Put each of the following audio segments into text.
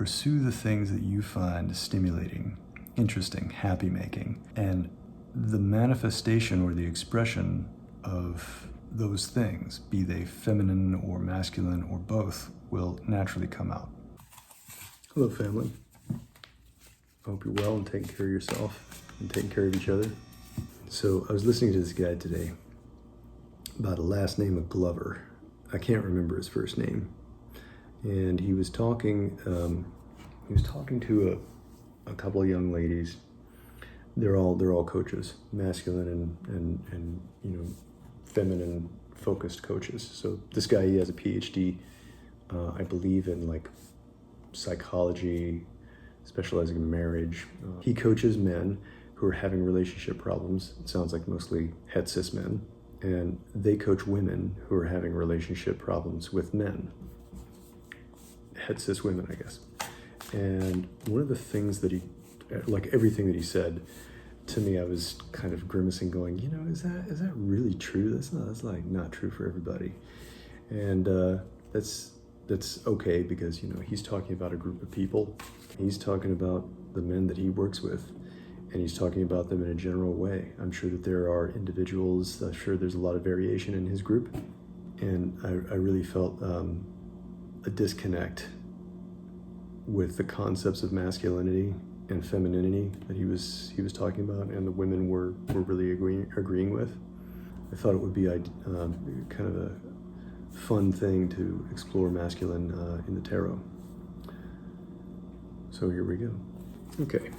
pursue the things that you find stimulating, interesting, happy-making, and the manifestation or the expression of those things, be they feminine or masculine or both, will naturally come out. Hello, family. I hope you're well and taking care of yourself and taking care of each other. So I was listening to this guy today about a last name of Glover. I can't remember his first name. And he was talking to a couple of young ladies. They're all coaches, masculine and feminine focused coaches. So this guy, he has a PhD, I believe in like psychology, specializing in marriage. He coaches men who are having relationship problems. It sounds like mostly het cis men. And they coach women who are having relationship problems with men. Het cis women, I guess. And one of the things that like everything that he said, to me, I was kind of grimacing, going, is that really true? That's like not true for everybody. And that's okay, because he's talking about a group of people. He's talking about the men that he works with, and he's talking about them in a general way. I'm sure that there are individuals. I'm sure there's a lot of variation in his group, and I really felt a disconnect with the concepts of masculinity and femininity that he was talking about, and the women were really agreeing with. I thought it would be kind of a fun thing to explore masculine in the tarot. So here we go. Okay.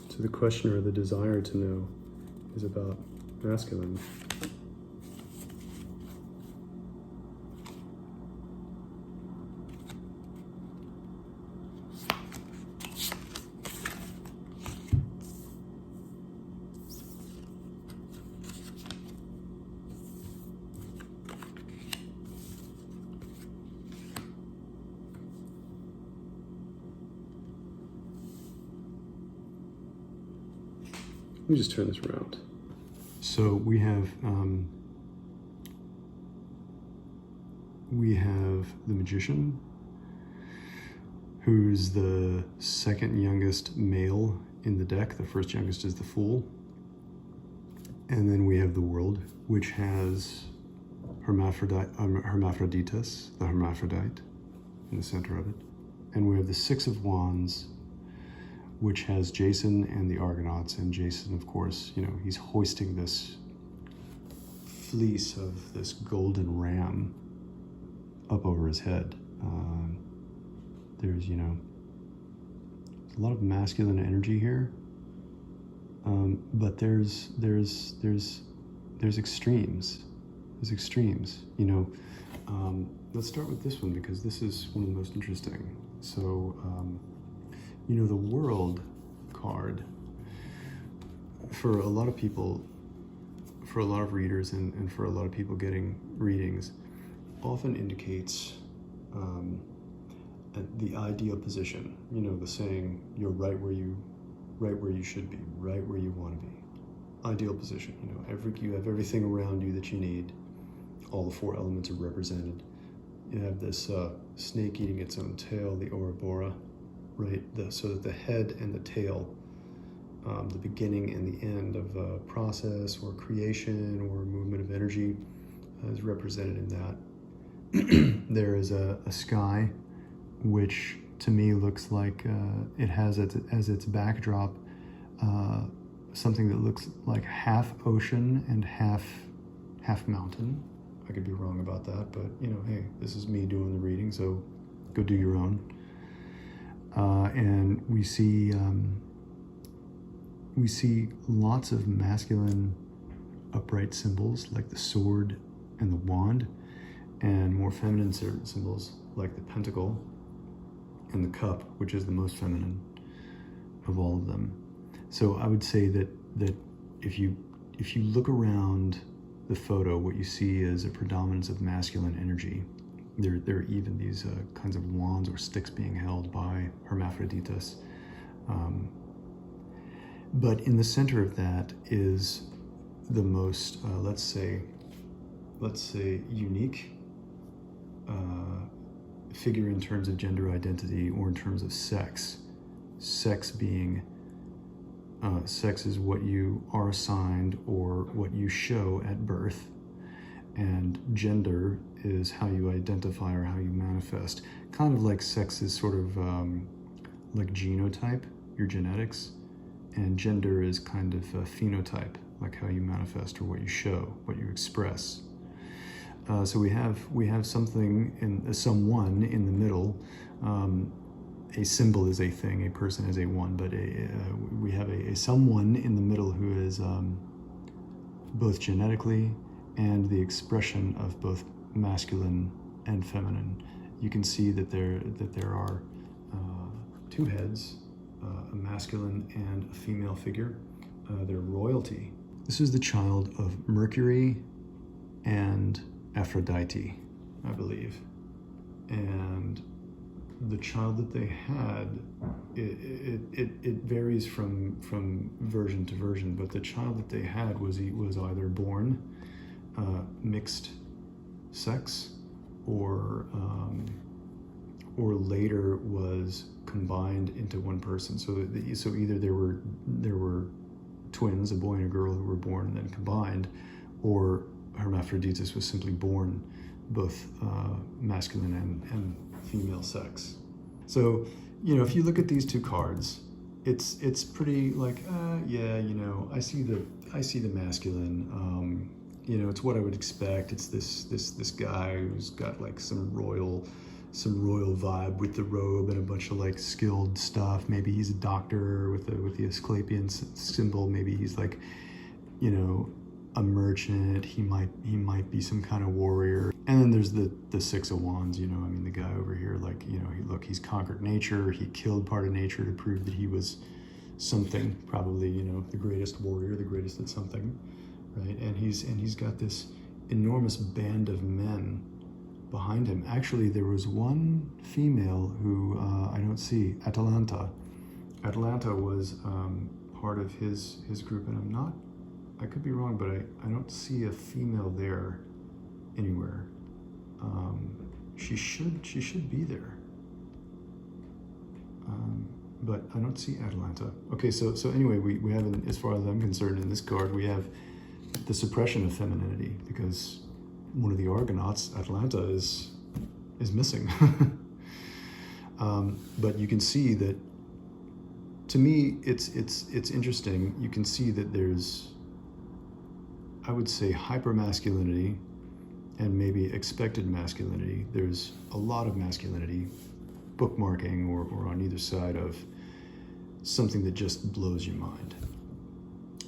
So the question, or the desire to know, is about masculine. Let me just turn this around. So we have the magician, who's the second youngest male in the deck. The first youngest is the fool. And then we have the world, which has hermaphroditus, the hermaphrodite, in the center of it. And we have the Six of Wands, which has Jason and the Argonauts. And Jason, of course, he's hoisting this fleece of this golden ram up over his head. There's, a lot of masculine energy here, but there's extremes. There's extremes. Let's start with this one, because this is one of the most interesting. So, the World card, for a lot of people, for a lot of readers, and for a lot of people getting readings, often indicates the ideal position. The saying, you're right where you should be, right where you want to be. Ideal position. You have everything around you that you need. All the four elements are represented. You have this snake eating its own tail, the Ouroboros. Right, so that the head and the tail, the beginning and the end of a process or creation or movement of energy, is represented in that. There is a sky, which to me looks like it has as its backdrop something that looks like half ocean and half mountain. I could be wrong about that, but hey, this is me doing the reading, so go do your own. And we see lots of masculine upright symbols, like the sword and the wand, and more feminine symbols like the pentacle and the cup, which is the most feminine of all of them. So I would say that if you look around the photo, what you see is a predominance of masculine energy. There are even these kinds of wands or sticks being held by hermaphroditus. But in the center of that is the most, let's say, unique figure in terms of gender identity or in terms of sex. Sex is what you are assigned or what you show at birth, and gender is how you identify or how you manifest. Kind of like sex is sort of like genotype, your genetics, and gender is kind of a phenotype, like how you manifest or what you show, what you express. So we have something someone in the middle. A symbol is a thing, a person is a one, but we have a someone in the middle who is both genetically and the expression of both masculine and feminine. You can see that there are two heads, a masculine and a female figure. They're royalty. This is the child of Mercury and Aphrodite, I believe. And the child that they had, it varies from version to version, but the child that they had was either born mixed sex or later was combined into one person. So either there were twins, a boy and a girl, who were born and then combined, or Hermaphroditus was simply born both masculine and female sex. So, if you look at these two cards, it's pretty like, I see the masculine. It's what I would expect. It's this guy who's got like some royal vibe with the robe and a bunch of like skilled stuff. Maybe he's a doctor with the Asclepian symbol. Maybe he's like, a merchant. He might be some kind of warrior. And then there's the Six of Wands. The guy over here, like, he's conquered nature. He killed part of nature to prove that he was something. Probably, the greatest warrior, the greatest at something, right? And he's got this enormous band of men behind him. Actually, there was one female who I don't see, Atalanta. Atalanta was part of his group, and I could be wrong, but I don't see a female there anywhere. She should be there, but I don't see Atalanta. Okay, so anyway, we have, as far as I'm concerned, in this card we have the suppression of femininity, because one of the Argonauts, Atalanta, is missing. But you can see that, to me, it's interesting. You can see that there's, I would say, hyper-masculinity and maybe expected masculinity. There's a lot of masculinity bookmarking or on either side of something that just blows your mind.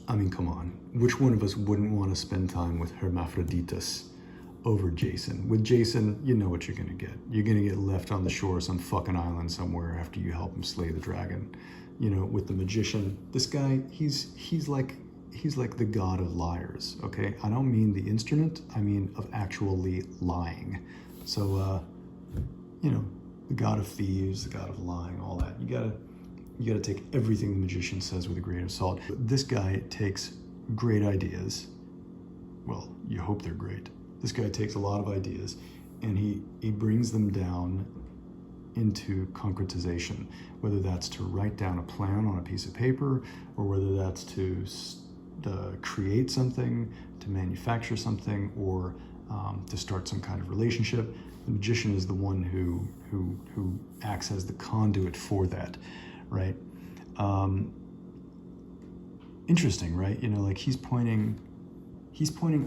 I mean, come on. Which one of us wouldn't want to spend time with Hermaphroditus over Jason? With Jason, you know what you're going to get. You're going to get left on the shore of some fucking island somewhere after you help him slay the dragon. With the magician, this guy, he's like the god of liars, okay? I don't mean the instrument, I mean of actually lying. So, the god of thieves, the god of lying, all that. You gotta take everything the magician says with a grain of salt. This guy takes great ideas. Well, you hope they're great. This guy takes a lot of ideas and he brings them down into concretization, whether that's to write down a plan on a piece of paper or whether that's to create something, to manufacture something, or to start some kind of relationship. The magician is the one who acts as the conduit for that, right? Interesting, right? Like he's pointing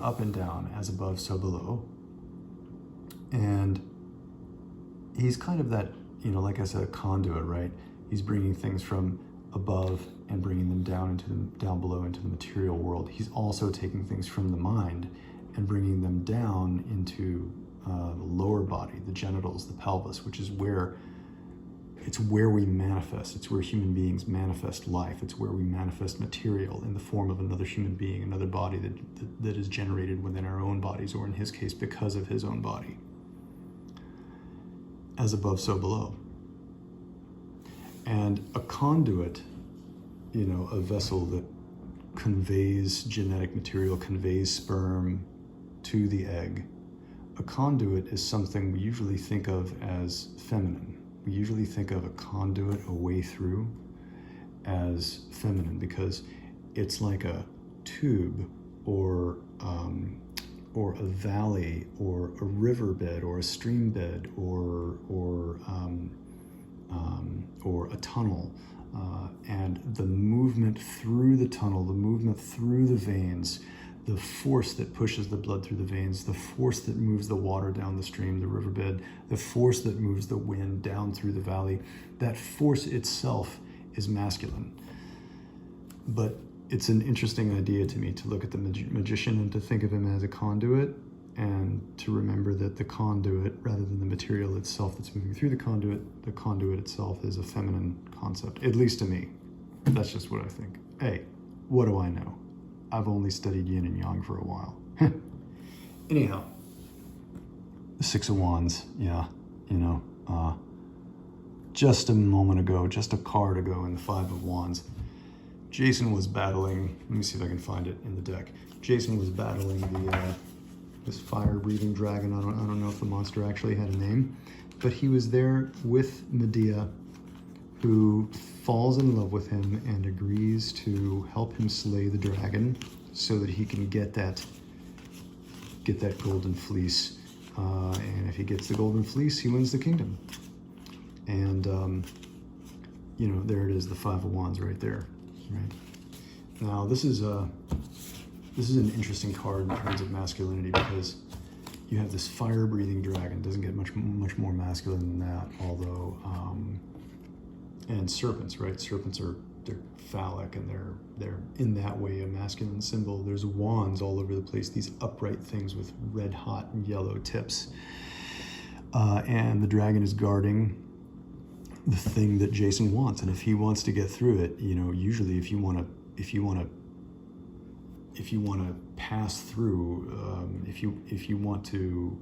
up and down, as above, so below, and he's kind of that, like I said, a conduit, right? He's bringing things from above and bringing them down below into the material world. He's also taking things from the mind and bringing them down into the body, the genitals, the pelvis, which is where we manifest. It's where human beings manifest life. It's where we manifest material in the form of another human being, another body that is generated within our own bodies, or in his case, because of his own body. As above, so below. And a conduit, a vessel that conveys genetic material, conveys sperm to the egg. A conduit is something we usually think of as feminine. We usually think of a conduit, a way through, as feminine because it's like a tube or a valley or a riverbed or a stream bed or a tunnel. And the movement through the tunnel, the movement through the veins, the force that pushes the blood through the veins, the force that moves the water down the stream, the riverbed, the force that moves the wind down through the valley, that force itself is masculine. But it's an interesting idea to me to look at the magician and to think of him as a conduit, and to remember that the conduit, rather than the material itself that's moving through the conduit itself is a feminine concept, at least to me. That's just what I think. Hey, what do I know? I've only studied yin and yang for a while. Anyhow, the Six of Wands, just a moment ago, just a card ago in the Five of Wands, Jason was battling, let me see if I can find it in the deck. Jason was battling this fire-breathing dragon. I don't know if the monster actually had a name, but he was there with Medea, who falls in love with him and agrees to help him slay the dragon so that he can get that golden fleece. And if he gets the golden fleece, he wins the kingdom. And, there it is, the Five of Wands right there, right? Now, this is an interesting card in terms of masculinity because you have this fire-breathing dragon. Doesn't get much more masculine than that, although, and serpents, right? Serpents they're phallic and they're in that way a masculine symbol. There's wands all over the place, these upright things with red hot and yellow tips. And the dragon is guarding the thing that Jason wants. And if he wants to get through it, usually if you want to pass through, if you want to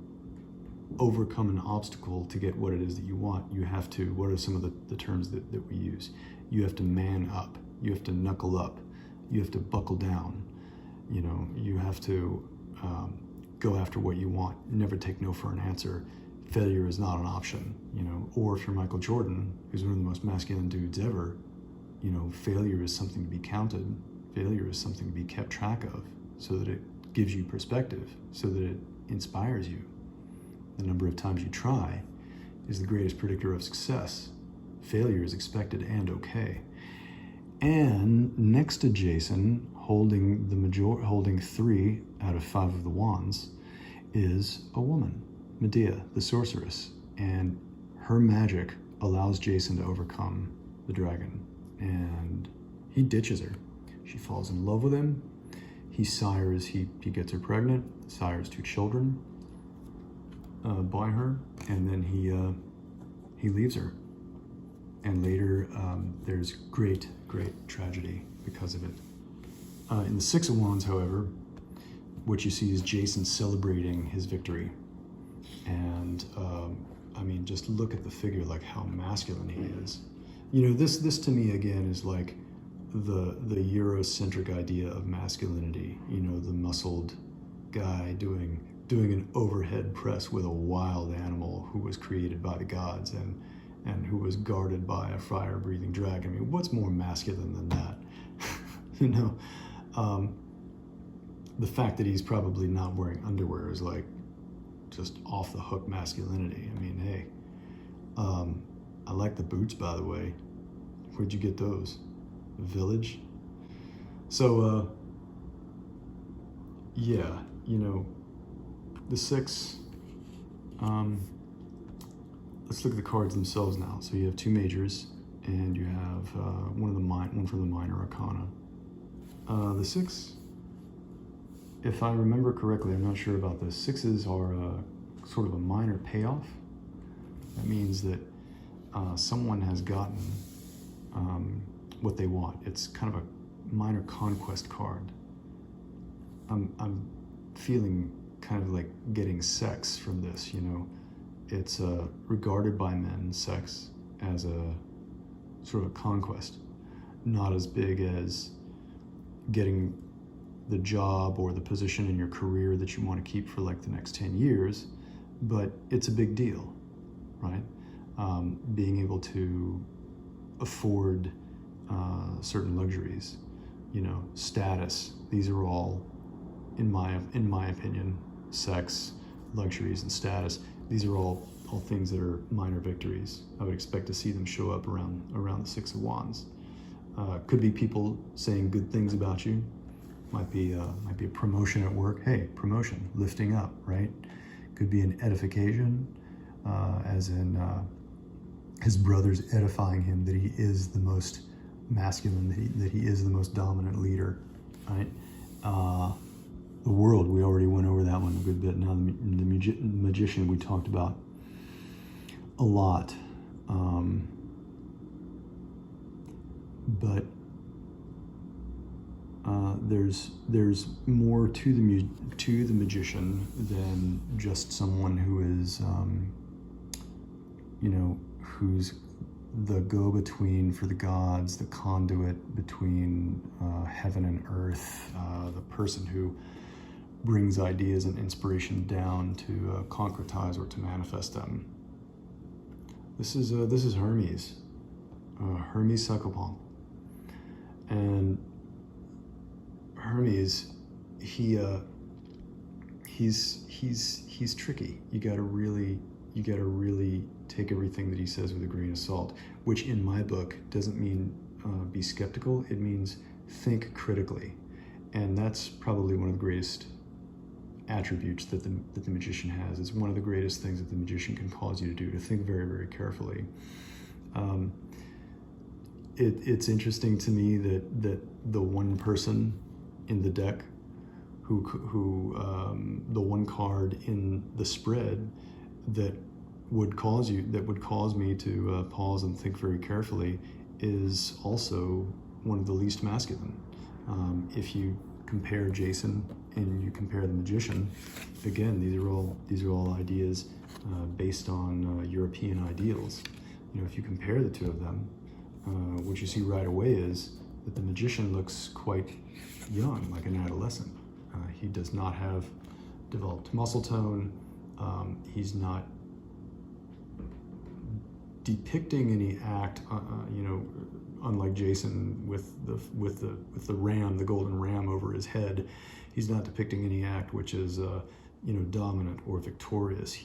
overcome an obstacle to get what it is that you want, you have to, what are some of the terms that we use? You have to man up, you have to knuckle up, you have to buckle down, you have to go after what you want, never take no for an answer. Failure is not an option, or if you're Michael Jordan, who's one of the most masculine dudes ever, failure is something to be counted. Failure is something to be kept track of so that it gives you perspective, so that it inspires you. The number of times you try is the greatest predictor of success. Failure is expected and okay. And next to Jason, holding 3 out of 5 of the wands, is a woman, Medea, the sorceress. And her magic allows Jason to overcome the dragon. And he ditches her. She falls in love with him. He gets her pregnant, sires 2 children by her, and then he leaves her. And later, there's great tragedy because of it. In the Six of Wands, however, what you see is Jason celebrating his victory. And just look at the figure, like how masculine he is. This to me again is like the Eurocentric idea of masculinity. The muscled guy doing an overhead press with a wild animal who was created by the gods and who was guarded by a fire-breathing dragon. What's more masculine than that? The fact that he's probably not wearing underwear is like just off the hook masculinity. Hey, I like the boots, by the way. Where'd you get those? Village? So, the 6, let's look at the cards themselves now. So you have 2 majors, and you have one from the minor arcana. The 6, if I remember correctly, I'm not sure about this, 6s are sort of a minor payoff. That means that someone has gotten what they want. It's kind of a minor conquest card. I'm feeling kind of like getting sex from this, you know. It's regarded by men, sex, as a sort of a conquest, not as big as getting the job or the position in your career that you want to keep for like the next 10 years, but it's a big deal, right? Being able to afford certain luxuries, you know, status, these are all, in my opinion, sex, luxuries, and status, these are all things that are minor victories. I would expect to see them show up around the Six of Wands. Could be people saying good things about you. Might be a promotion at work. Hey, promotion, lifting up, right? Could be an edification, as in his brothers edifying him that he is the most masculine, that he is the most dominant leader, right? The world, we already went over that one a good bit. Now the magician we talked about a lot, but there's more to the magician than just someone who is you know, who's the go-between for the gods, the conduit between heaven and earth, the person who brings ideas and inspiration down to concretize or to manifest them. This is Hermes, Hermes Psychopomp, and Hermes, he's tricky. You gotta really take everything that he says with a grain of salt, which in my book doesn't mean be skeptical. It means think critically, and that's probably one of the greatest attributes that the magician has. It's one of the greatest things that the magician can cause you to do, to think very, very carefully. It's interesting to me that the one person in the deck who the one card in the spread that would cause me to pause and think very carefully is also one of the least masculine. If you compare Jason and you compare the magician, again, these are all ideas based on European ideals. You know, if you compare the two of them, what you see right away is that the magician looks quite young, like an adolescent. He does not have developed muscle tone. He's not depicting any act, you know, unlike Jason with the ram, the golden ram over his head. He's not depicting any act which is, you know, dominant or victorious.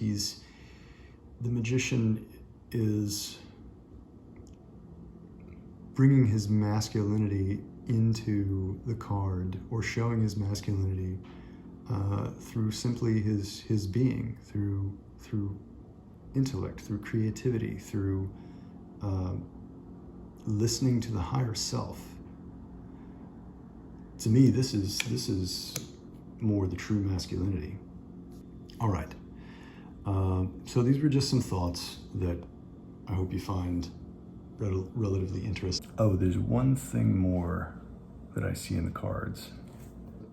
The magician is bringing his masculinity into the card, or showing his masculinity through simply his being, through intellect, through creativity, through listening to the higher self. To me, this is more the true masculinity. All right. So these were just some thoughts that I hope you find relatively interesting. Oh, there's one thing more that I see in the cards.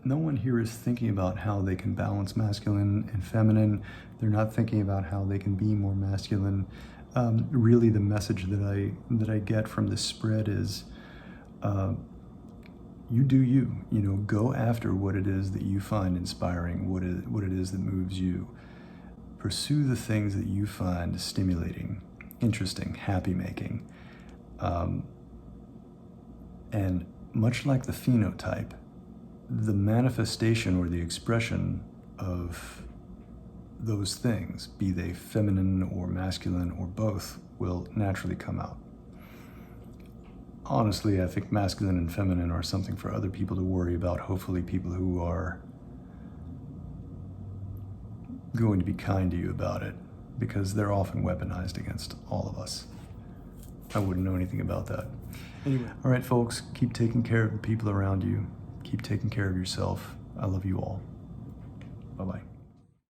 No one here is thinking about how they can balance masculine and feminine. They're not thinking about how they can be more masculine. Really, the message that I get from this spread is, you do you. You know, go after what it is that you find inspiring, what it is that moves you. Pursue the things that you find stimulating, interesting, happy-making. And much like the phenotype, the manifestation or the expression of those things, be they feminine or masculine or both, will naturally come out. Honestly, I think masculine and feminine are something for other people to worry about, hopefully people who are going to be kind to you about it, because they're often weaponized against all of us. I wouldn't know anything about that. Anyway. All right, folks, keep taking care of the people around you. Keep taking care of yourself. I love you all. Bye-bye.